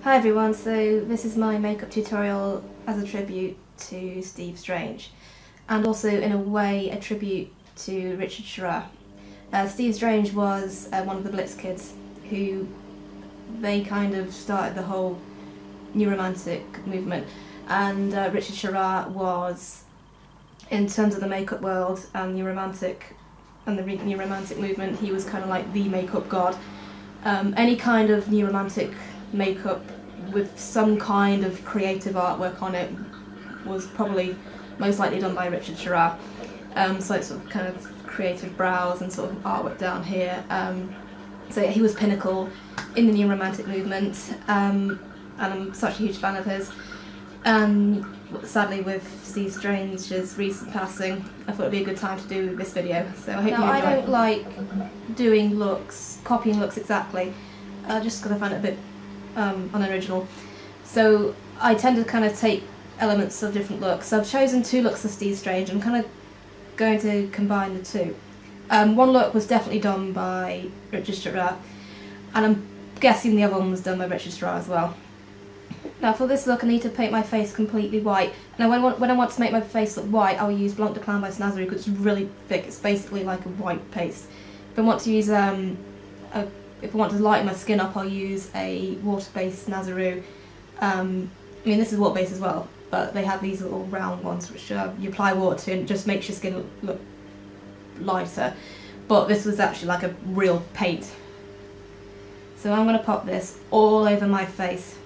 Hi everyone, so this is my makeup tutorial as a tribute to Steve Strange, and also in a way a tribute to Richard Sharah. Steve Strange was one of the Blitz kids who they kind of started the whole New Romantic movement, and Richard Sharah was, in terms of the makeup world and New Romantic and the New Romantic movement, he was kind of like the makeup god. Any kind of New Romantic makeup with some kind of creative artwork on it was probably most likely done by Richard Sharah. So it's sort of kind of creative brows and sort of artwork down here. So yeah, he was pinnacle in the New Romantic movement, and I'm such a huge fan of his. Sadly, with Steve Strange's recent passing, I thought it'd be a good time to do this video. So I hope you enjoy. I don't like doing looks, copying looks exactly, just because I find it a bit unoriginal. So I tend to kind of take elements of different looks. So I've chosen two looks of Steve Strange. I'm kind of going to combine the two. One look was definitely done by Richard Sharah, and I'm guessing the other one was done by Richard Sharah as well. Now for this look I need to paint my face completely white. Now when I want to make my face look white, I'll use Blanc by Snazaroo because it's really thick. It's basically like a white paste. If I want to use if I want to lighten my skin up, I'll use a water-based Snazaroo. I mean, this is water-based as well, but they have these little round ones which you apply water to and it just makes your skin look lighter. But this was actually like a real paint. So I'm going to pop this all over my face.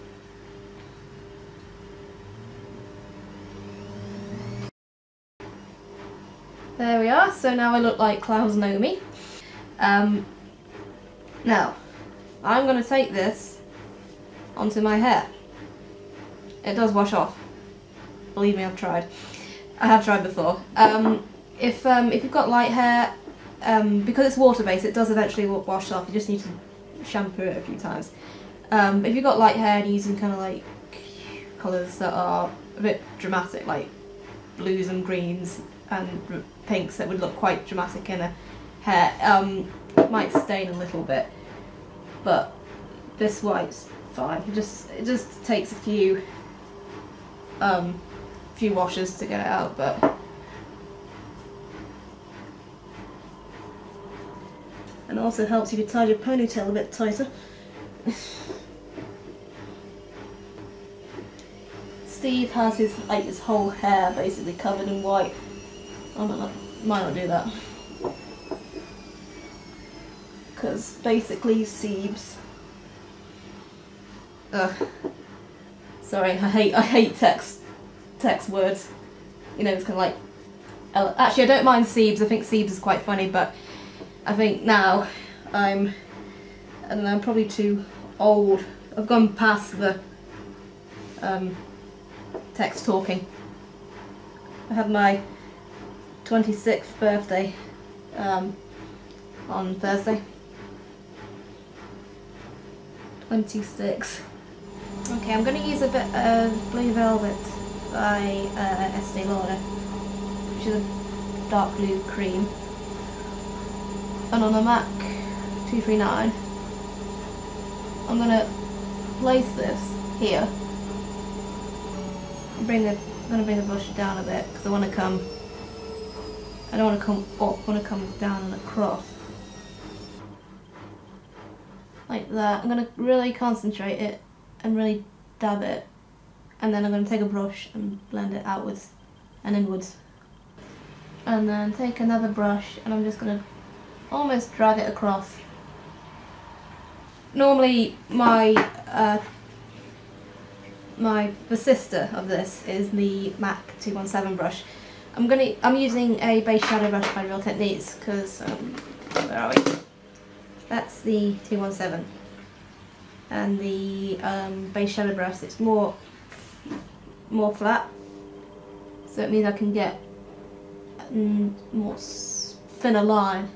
There we are, so now I look like Klaus Nomi. Now, I'm going to take this onto my hair. It does wash off. Believe me, I've tried. I have tried before. If you've got light hair, because it's water-based, it does eventually wash off. You just need to shampoo it a few times. If you've got light hair and you're using kind of like colours that are a bit dramatic, like blues and greens and pinks that would look quite dramatic in a hair, it might stain a little bit, but this white's fine. It just takes a few washes to get it out, but and it also helps if you tie your ponytail a bit tighter. Steve has his whole hair basically covered in white. I might not do that because basically Siebes. Ugh. Sorry, I hate text words. You know, it's kind of like. Actually, I don't mind Siebes. I think Siebes is quite funny, but I think now I don't know, I'm probably too old. I've gone past the text talking. I had my 26th birthday on Thursday. 26. Okay, I'm going to use a bit of Blue Velvet by Estee Lauder, which is a dark blue cream. And on a MAC 239, I'm going to place this here. I'm going to bring the brush down a bit because I want to come. I don't want to come up, I want to come down and across. Like that. I'm going to really concentrate it and really dab it. And then I'm going to take a brush and blend it outwards and inwards. And then take another brush and I'm just going to almost drag it across. Normally the sister of this is the MAC 217 brush. I'm using a base shadow brush by Real Techniques because where are we? That's the 217, and the base shadow brush, it's more flat, so it means I can get more thinner line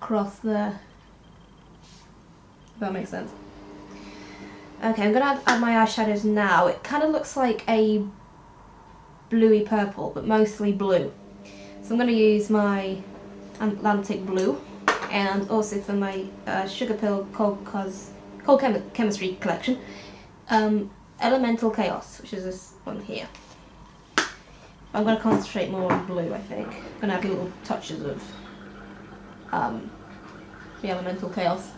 across there. If that makes sense. Okay, I'm gonna add my eyeshadows now. It kind of looks like a bluey purple, but mostly blue. So I'm going to use my Atlantic Blue, and also for my Sugar Pill Cold Kohl Chemistry collection. Elemental Chaos, which is this one here. I'm going to concentrate more on blue, I think. I'm going to add little touches of the Elemental Chaos.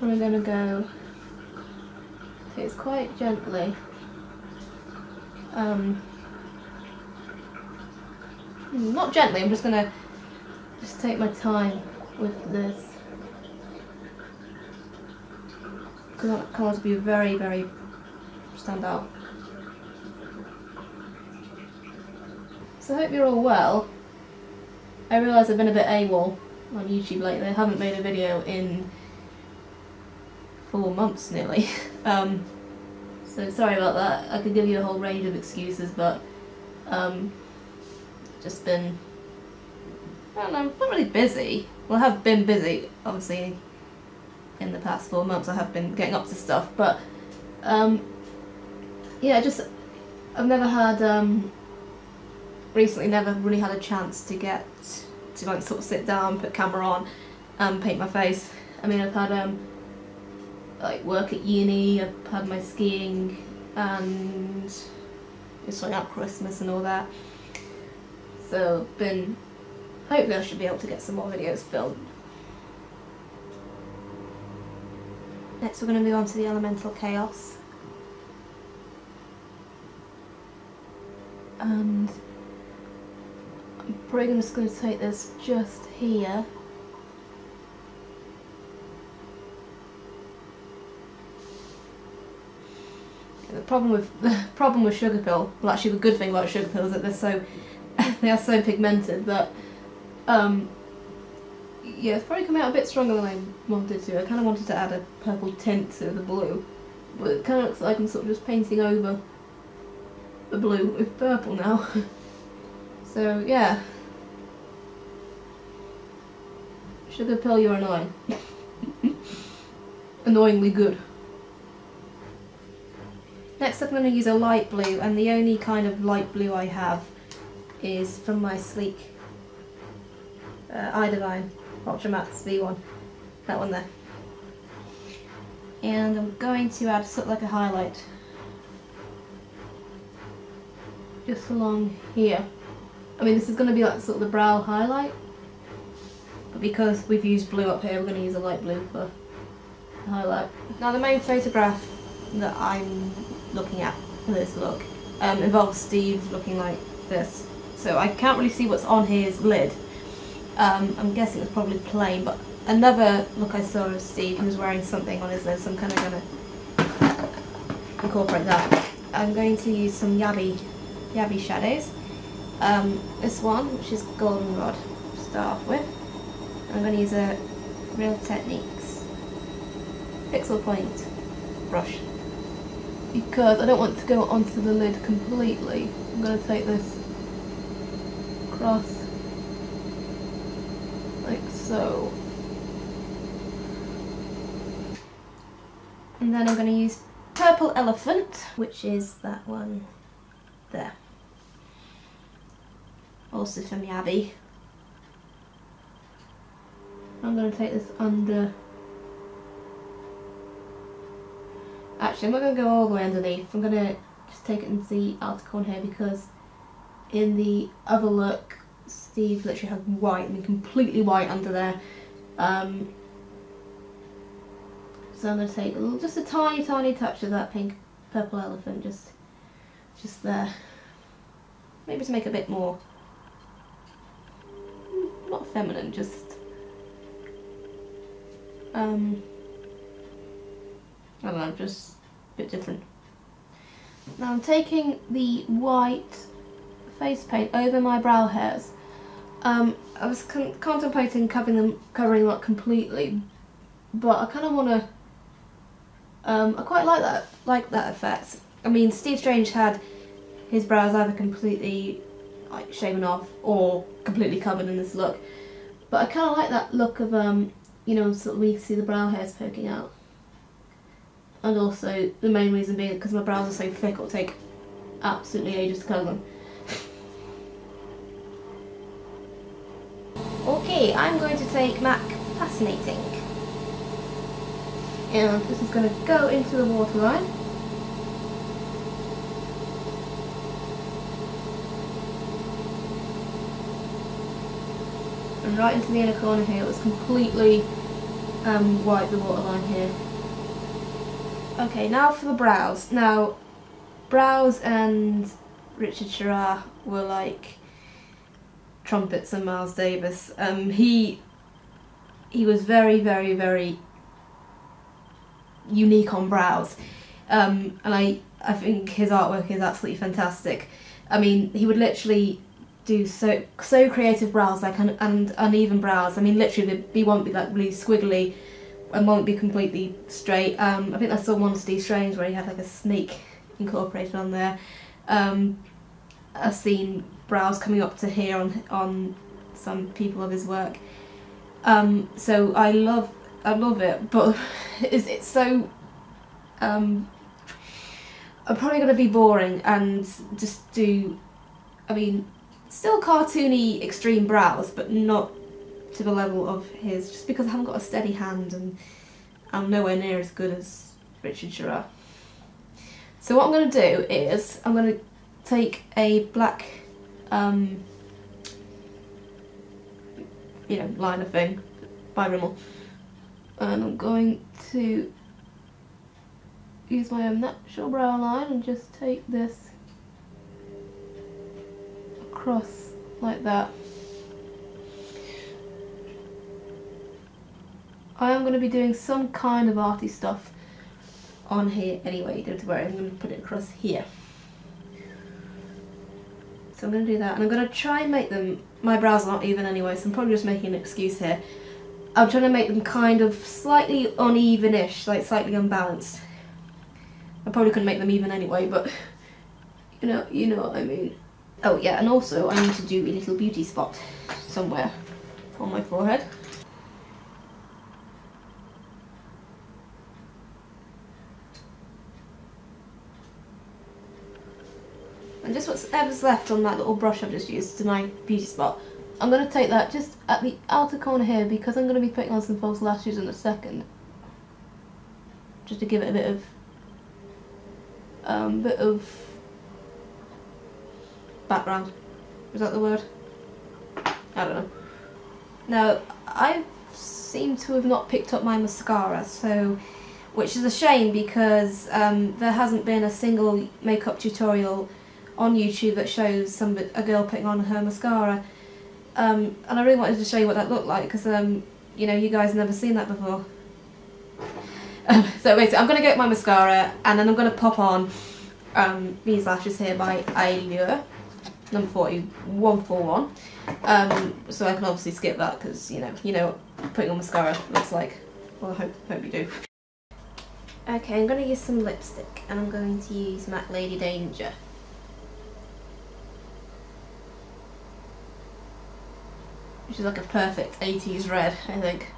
And I'm going to go, so it's quite gently. Not gently, I'm just going to take my time with this. Because I want to be very, very stand out. So I hope you're all well. I realise I've been a bit AWOL on YouTube lately. I haven't made a video in 4 months nearly. So sorry about that. I could give you a whole range of excuses, but just been, I don't know, not really busy. Well, I have been busy, obviously, in the past 4 months. I have been getting up to stuff, but yeah, I've never had, recently never really had a chance to get to like sort of sit down, put camera on, and paint my face. I mean, I've had like work at uni, I've had my skiing, and just like at Christmas and all that. So hopefully I should be able to get some more videos filmed. Next we're going to move on to the Elemental Chaos. And I'm probably just going to take this just here. The problem with sugar pill, well actually the good thing about sugar pill is that they are so pigmented that yeah, it's probably come out a bit stronger than I wanted to. I kind of wanted to add a purple tint to the blue, but it kind of looks like I'm sort of just painting over the blue with purple now. So yeah, sugar pill, you're annoying. Annoyingly good. Next up I'm going to use a light blue, and the only kind of light blue I have is from my Sleek Eye Divine Ultra Mattes V1, that one there. And I'm going to add sort of like a highlight just along here. I mean, this is going to be like sort of the brow highlight, but because we've used blue up here, we're going to use a light blue for the highlight. Now the main photograph that I'm looking at for this look involves Steve looking like this. So I can't really see what's on his lid. I'm guessing it's probably plain, but another look I saw of Steve, he was wearing something on his lid, so I'm kind of going to incorporate that. I'm going to use some Yaby shadows. This one, which is Goldenrod, to start off with. I'm going to use a Real Techniques Pixel Point brush, because I don't want to go onto the lid completely. I'm going to take this across like so, and then I'm going to use Purple Elephant, which is that one there, also from Yaby. I'm going to take this under. Actually, I'm not going to go all the way underneath. I'm going to just take it into the outer corner here, because in the other look, Steve literally had white, I mean completely white under there. So I'm going to take just a tiny, tiny touch of that pink Purple Elephant, just there. Maybe to make it a bit more, not feminine, just I don't know, just a bit different. Now I'm taking the white face paint over my brow hairs. I was contemplating covering them up completely, but I kind of want to. I quite like that effect. I mean, Steve Strange had his brows either completely like shaven off or completely covered in this look, but I kind of like that look of you know, sort of when you can see the brow hairs poking out. And also, the main reason being because my brows are so thick, it'll take absolutely ages to colour them. Okay, I'm going to take MAC Fascinating. And this is going to go into the waterline. And right into the inner corner here, let's completely wipe the waterline here. Okay, now for the brows. Now, brows and Richard Sharah were like trumpets and Miles Davis. He was very, very, very unique on brows, and I think his artwork is absolutely fantastic. I mean, he would literally do so creative brows, like and uneven brows. I mean, literally they won't be like really squiggly and won't be completely straight. I think I saw one Steve Strange where he had like a snake incorporated on there. I've seen brows coming up to here on some people of his work. So I love it, but it's so I'm probably going to be boring and just do, I mean, still cartoony extreme brows, but not to the level of his, just because I haven't got a steady hand and I'm nowhere near as good as Richard Sharah. So what I'm going to do is I'm going to take a black you know, liner thing by Rimmel, and I'm going to use my own natural brow line and just take this across like that. I am going to be doing some kind of arty stuff on here anyway, don't worry, I'm going to put it across here. So I'm going to do that, and I'm going to try and make them, my brows are not even anyway, so I'm probably just making an excuse here. I'm trying to make them kind of slightly unevenish, like slightly unbalanced. I probably couldn't make them even anyway, but you know what I mean. Oh yeah, and also I need to do a little beauty spot somewhere on my forehead. And just whatever's left on that little brush I've just used to my beauty spot, I'm going to take that just at the outer corner here, because I'm going to be putting on some false lashes in a second. Just to give it a bit of background. Is that the word? I don't know. Now, I seem to have not picked up my mascara, so, which is a shame, because there hasn't been a single makeup tutorial on YouTube that shows a girl putting on her mascara, and I really wanted to show you what that looked like, because you know, you guys have never seen that before. So basically I'm going to get my mascara, and then I'm going to pop on these lashes here by Allure, number 141. So I can obviously skip that, because you know what putting on mascara looks like. Well, I hope you do. Okay, I'm going to use some lipstick, and I'm going to use MAC Lady Danger. Which is like a perfect 80s red, I think.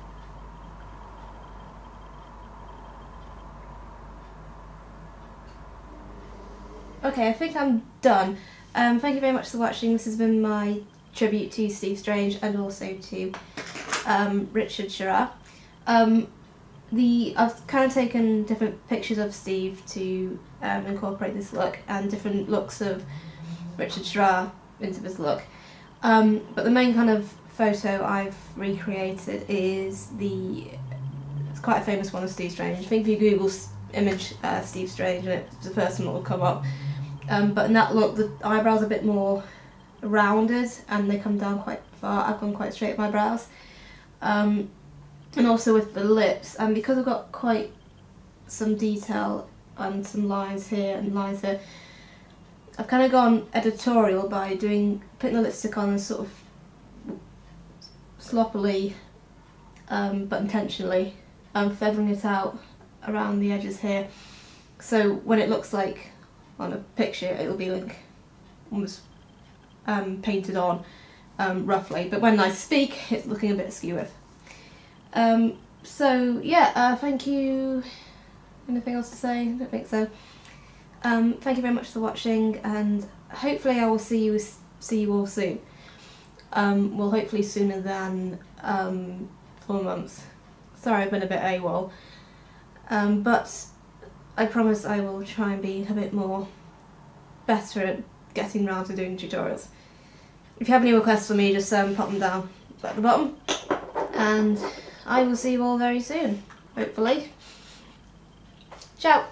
Okay, I think I'm done. Thank you very much for watching. This has been my tribute to Steve Strange and also to Richard Sharah. I've kind of taken different pictures of Steve to incorporate this look, and different looks of Richard Sharah into this look. But the main kind of photo I've recreated is it's quite a famous one of Steve Strange. I think if you Google image Steve Strange, and it's the first one that will come up. But in that look, the eyebrows are a bit more rounded and they come down quite far. I've gone quite straight with my brows. And also with the lips, and because I've got quite some detail and some lines here and lines there, I've kind of gone editorial by putting the lipstick on and sort of sloppily, but intentionally, feathering it out around the edges here. So when it looks like on a picture, it'll be like almost painted on roughly, but when I speak, it's looking a bit askew. So yeah, thank you. Anything else to say? I don't think so. Thank you very much for watching, and hopefully I will see you all soon. Well, hopefully sooner than 4 months. Sorry I've been a bit AWOL, but I promise I will try and be a bit more better at getting round to doing tutorials. If you have any requests for me, just pop them down at the bottom, and I will see you all very soon, hopefully. Ciao!